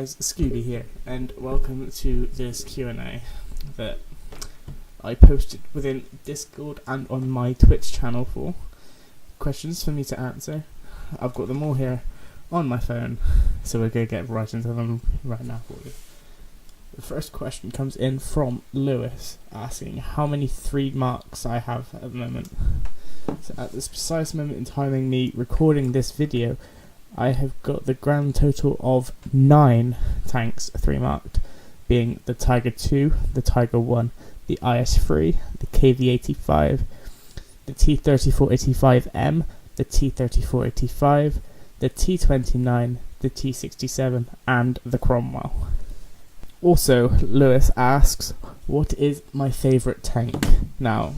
guys, Scooby here, and welcome to this Q&A that I posted within Discord and on my Twitch channel for questions for me to answer. I've got them all here on my phone, so we're going to get right into them right now for you. The first question comes in from Lewis, asking how many 3 marks I have at the moment. So at this precise moment in timing me recording this video, I have got the grand total of 9 tanks 3 marked, being the Tiger 2, the Tiger 1, the IS-3, the KV-85, the T-3485M, the T-3485, the T-29, the T-67, and the Cromwell. Also, Lewis asks, what is my favourite tank? Now,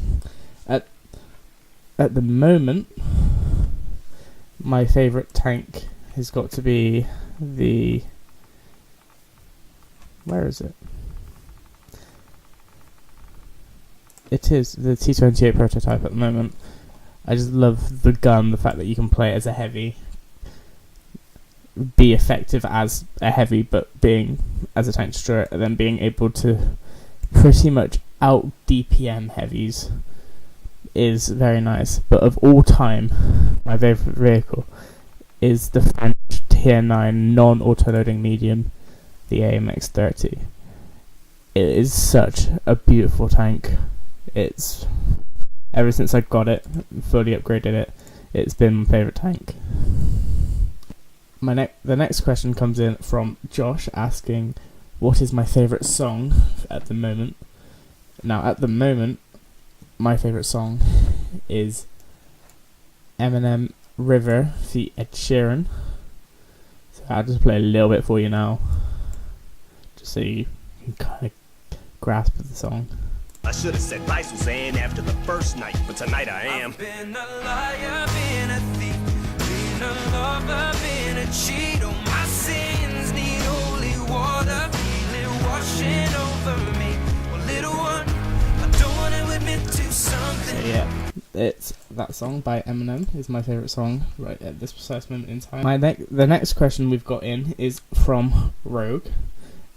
at the moment, my favourite tank has got to be the... where is it? It is the T-28 prototype at the moment. I just love the gun, the fact that you can play it as a heavy, be effective as a heavy, but being as a tank destroyer, and then being able to pretty much out DPM heavies is very nice. But of all time, my favourite vehicle is the French Tier 9 non-autoloading medium, the AMX-30. It is such a beautiful tank. It's, ever since I got it, fully upgraded it, it's been my favourite tank. The next question comes in from Josh, asking what is my favourite song at the moment. Now, at the moment, my favourite song is Eminem River feat. Ed Sheeran. So I'll just play a little bit for you now, just so you can kind of grasp the song. I should have said bye, Suzanne, after the first night, but tonight I am. I've been a liar, been a thief, been a lover, been a cheat. Oh, my sins need holy water, feel it washing over me. Well, little one, I don't want to admit to something. So yeah, it's that song by Eminem is my favourite song right at this precise moment in time. The next question we've got in is from Rogue,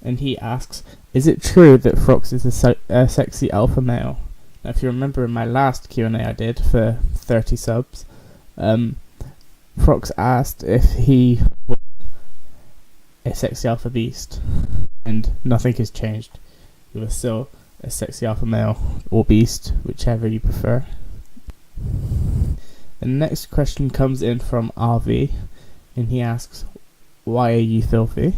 and he asks, is it true that Frox is a sexy alpha male? Now, if you remember in my last Q&A I did for 30 subs, Frox asked if he was a sexy alpha beast, and nothing has changed. He was still a sexy alpha male or beast, whichever you prefer. The next question comes in from RV, and he asks, why are you filthy?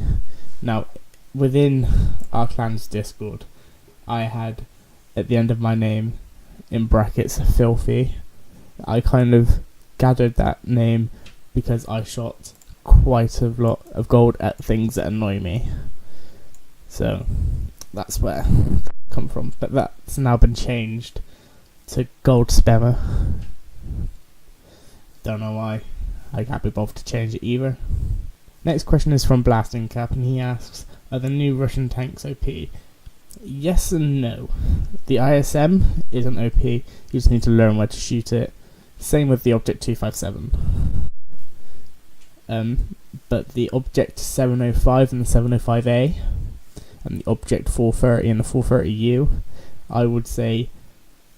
Now, within our clan's Discord, I had at the end of my name in brackets filthy. I kind of gathered that name because I shot quite a lot of gold at things that annoy me. So that's where it come from. But that's now been changed to gold spammer. Don't know why. I can't be bothered to change it either. Next question is from Blasting Cap, and he asks, are the new Russian tanks OP? Yes and no. The ISM isn't OP, you just need to learn where to shoot it. Same with the Object 257. But the Object 705 and the 705A, and the Object 430 and the 430U, I would say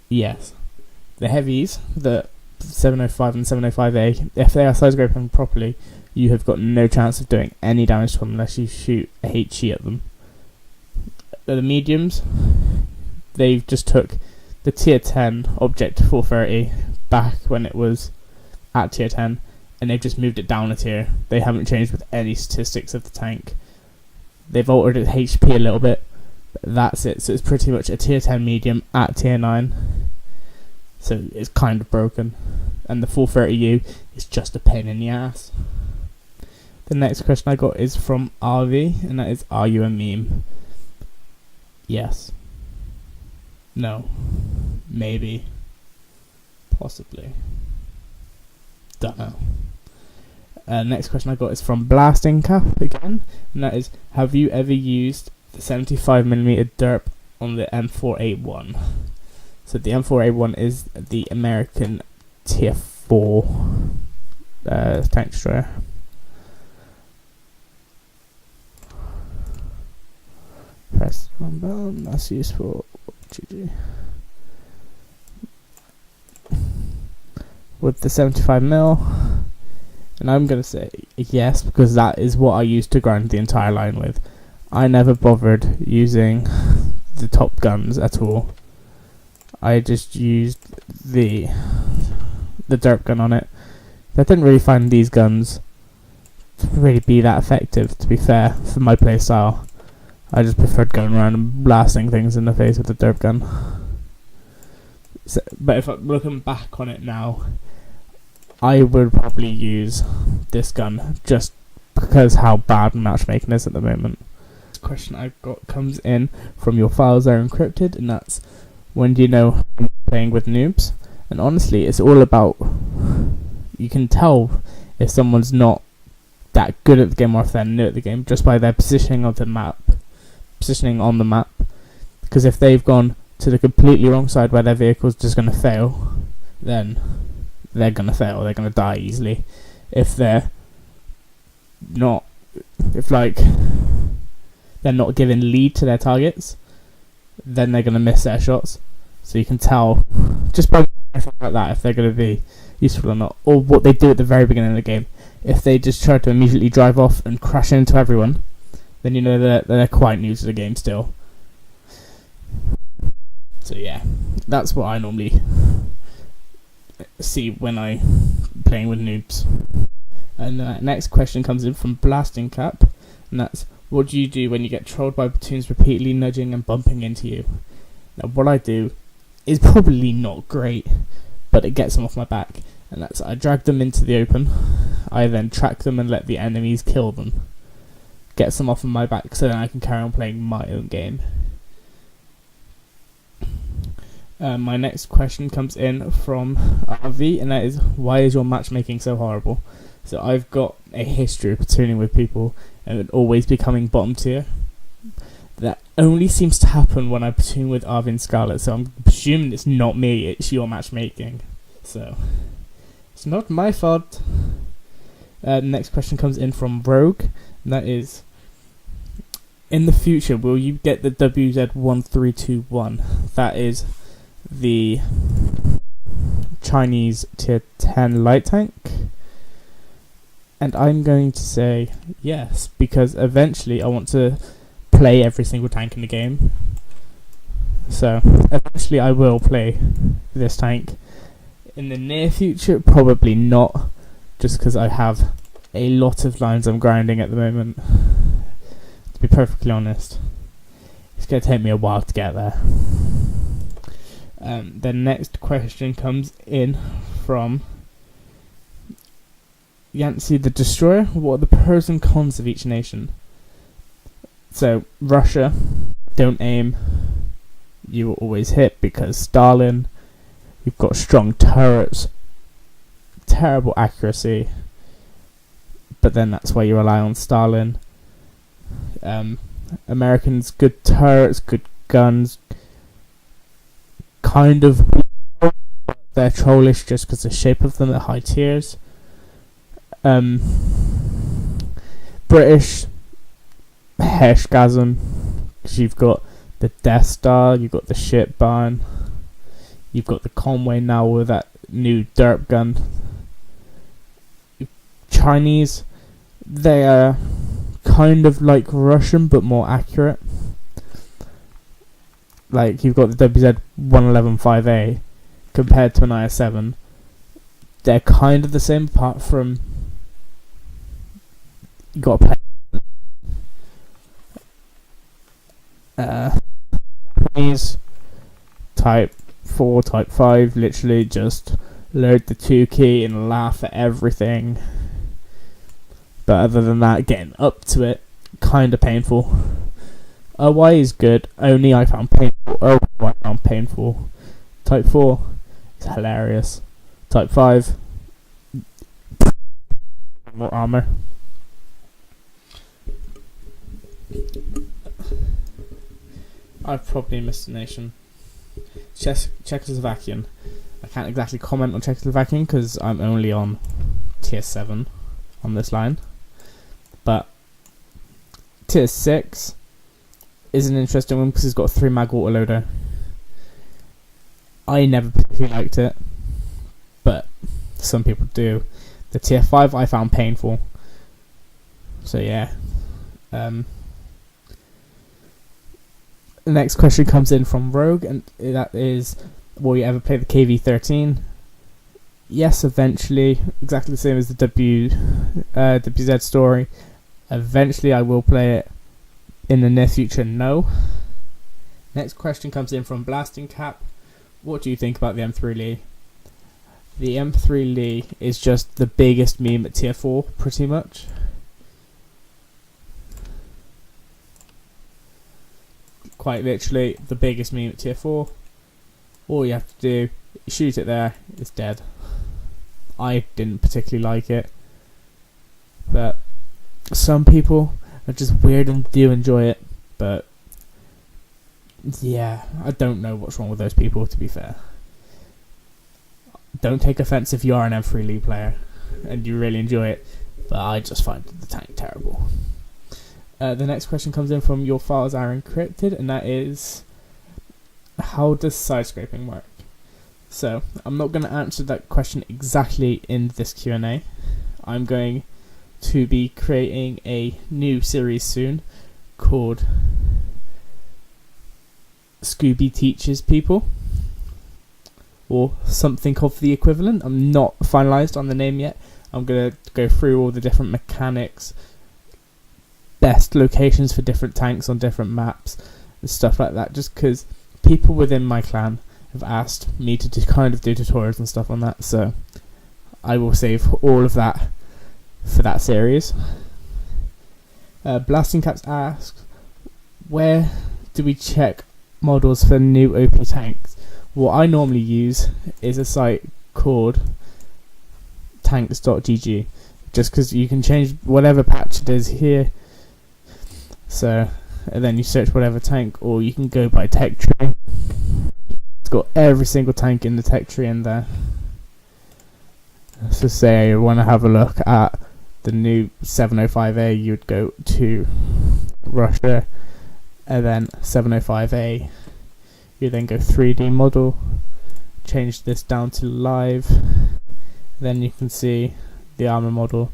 yes. The heavies, the 705 and 705A, if they are size groping properly, you have got no chance of doing any damage to them unless you shoot a HE at them. The mediums, they've just took the tier 10 Object 430 back when it was at tier 10, and they've just moved it down a tier. They haven't changed with any statistics of the tank. They've altered its HP a little bit, but that's it. So it's pretty much a tier 10 medium at tier 9. So it's kind of broken. And the 430U is just a pain in the ass. The next question I got is from RV, and that is, are you a meme? Yes. No. Maybe. Possibly. Don't know. Next question I got is from Blasting Cap again, and that is, have you ever used the 75mm derp on the M4A1? So the M4A1 is the American tier 4 tank destroyer. Press one button, that's useful. GG. With the 75mm, and I'm going to say yes, because that is what I used to grind the entire line with. I never bothered using the top guns at all. I just used the derp gun on it. I didn't really find these guns to really be that effective, to be fair, for my playstyle. I just preferred going around and blasting things in the face with the derp gun. So, but if I'm looking back on it now, I would probably use this gun just because how bad matchmaking is at the moment. This question I've got comes in from your files are encrypted, and that's when do you know when you're playing with noobs? And honestly, it's all about, you can tell if someone's not that good at the game or if they're new at the game just by their positioning on the map. Because if they've gone to the completely wrong side where their vehicle's just going to fail, then they're going to fail, they're going to die easily. If they're not, they're not giving lead to their targets, then they're going to miss their shots. So you can tell just by anything like that if they're going to be useful or not, or what they do at the very beginning of the game. If they just try to immediately drive off and crash into everyone, then you know that they're quite new to the game still. So yeah, that's what I normally see when I'm playing with noobs. And next question comes in from Blasting Cap, and that's, what do you do when you get trolled by platoons repeatedly nudging and bumping into you? Now what I do is probably not great, but it gets them off my back, and that's, I drag them into the open, I then track them and let the enemies kill them. Gets them off of my back so then I can carry on playing my own game. My next question comes in from RV, and that is, why is your matchmaking so horrible? So I've got a history of platooning with people and always becoming bottom tier. That only seems to happen when I platoon with Arvin Scarlet, so I'm assuming it's not me, it's your matchmaking. So it's not my fault. Next question comes in from Rogue, and that is, in the future, will you get the WZ1321? That is the Chinese tier 10 light tank. And I'm going to say yes, because eventually I want to play every single tank in the game. So eventually I will play this tank. In the near future, probably not, just because I have a lot of lines I'm grinding at the moment. To be perfectly honest, it's going to take me a while to get there. The next question comes in from Yancey the Destroyer. What are the pros and cons of each nation? So Russia, don't aim, you will always hit, because Stalin, you've got strong turrets, terrible accuracy, but then that's why you rely on Stalin. Americans, good turrets, good guns, kind of, they're trollish just because the shape of them at high tiers. British, Heshgasm, because you've got the Death Star, you've got the ship barn, you've got the Conway now with that new derp gun. Chinese, they are kind of like Russian but more accurate. Like, you've got the WZ1115A compared to an IS-7. They're kind of the same, apart from you got to play Japanese type 4, type 5, literally just load the 2 key and laugh at everything. But other than that, getting up to it, kind of painful. OY is good, only I found painful. Oh, I found painful. Type 4 is hilarious. Type 5, more armor. I've probably missed a nation. Czechoslovakian. I can't exactly comment on Czechoslovakian because I'm only on tier 7 on this line. But tier 6 is an interesting one because it's got a 3-mag autoloader. I never particularly liked it, but some people do. The tier 5 I found painful. So yeah. The next question comes in from Rogue, and that is, will you ever play the KV-13? Yes, eventually. Exactly the same as the WZ story. Eventually I will play it. In the near future, no. Next question comes in from Blasting Cap. What do you think about the M3 Lee? The M3 Lee is just the biggest meme at tier 4, pretty much. Quite literally, the biggest meme at tier 4. All you have to do, shoot it there, it's dead. I didn't particularly like it, but some people are just weird and do enjoy it, but yeah, I don't know what's wrong with those people, to be fair. Don't take offense if you are an M3 League player and you really enjoy it, but I just find the tank terrible. The next question comes in from Your Files Are Encrypted, and that is, how does side scraping work? So, I'm not going to answer that question exactly in this Q&A. I'm going to be creating a new series soon called Scooby Teaches People, or something of the equivalent. I'm not finalised on the name yet. I'm going to go through all the different mechanics, best locations for different tanks on different maps, and stuff like that, just because people within my clan have asked me to do tutorials and stuff on that, so I will save all of that for that series. Blasting Caps asks, where do we check models for new OP tanks? What I normally use is a site called tanks.gg, just because you can change whatever patch it is here, so, and then you search whatever tank, or you can go by tech tree. It's got every single tank in the tech tree in there. So say you want to have a look at the new 705A, you'd go to Russia, and then 705A, you then go 3D model, change this down to live, then you can see the armor model.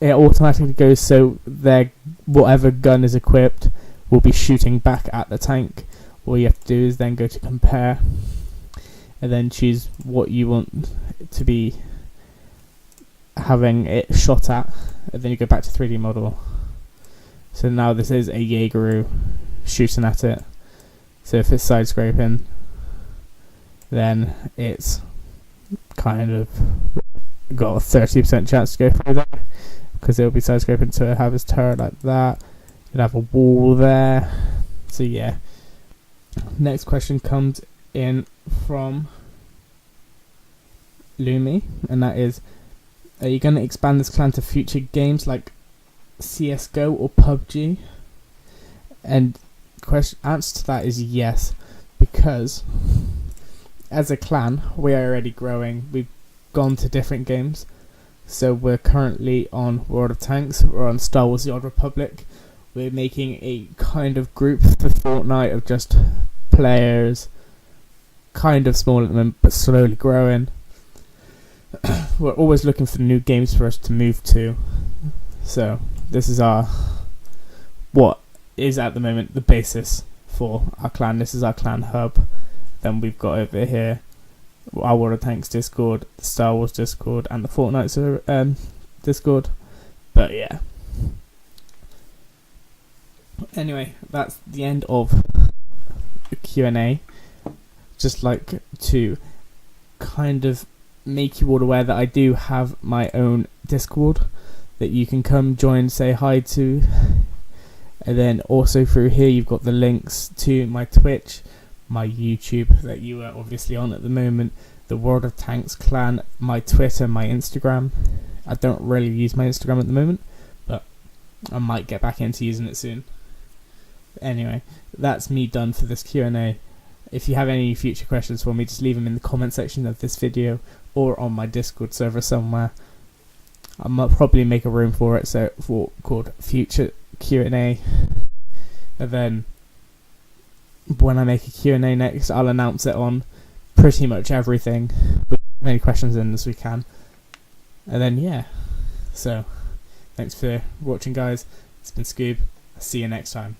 It automatically goes so their whatever gun is equipped will be shooting back at the tank. All you have to do is then go to compare, and then choose what you want to be having it shot at, and then you go back to 3D model. So now this is a Jaegeru shooting at it. So if it's side scraping, then it's kind of got a 30% chance to go through there, because it'll be side scraping to have his turret like that. You'd have a wall there. So yeah. Next question comes in from Lumi, and that is, are you going to expand this clan to future games like CSGO or PUBG? And answer to that is yes, because as a clan we are already growing. We've gone to different games, so we're currently on World of Tanks, we're on Star Wars The Old Republic. We're making a kind of group for Fortnite of just players, kind of small at the moment but slowly growing. We're always looking for new games for us to move to, so this is what is at the moment the basis for our clan. This is our clan hub. Then we've got over here our World of Tanks Discord, the Star Wars Discord, and the Fortnite Discord. But yeah, anyway, that's the end of the Q&A. Just like to kind of make you all aware that I do have my own Discord that you can come join, say hi to, and then also through here you've got the links to my Twitch, my YouTube that you are obviously on at the moment, the World of Tanks clan, my Twitter, my Instagram. I don't really use my Instagram at the moment, but I might get back into using it soon. Anyway, that's me done for this Q&A. If you have any future questions for me, just leave them in the comment section of this video or on my Discord server somewhere. I might probably make a room for it, called future Q&A. And then when I make a Q&A next, I'll announce it on pretty much everything with as many questions in as we can. And then yeah, so thanks for watching, guys. It's been Scoob. I'll see you next time.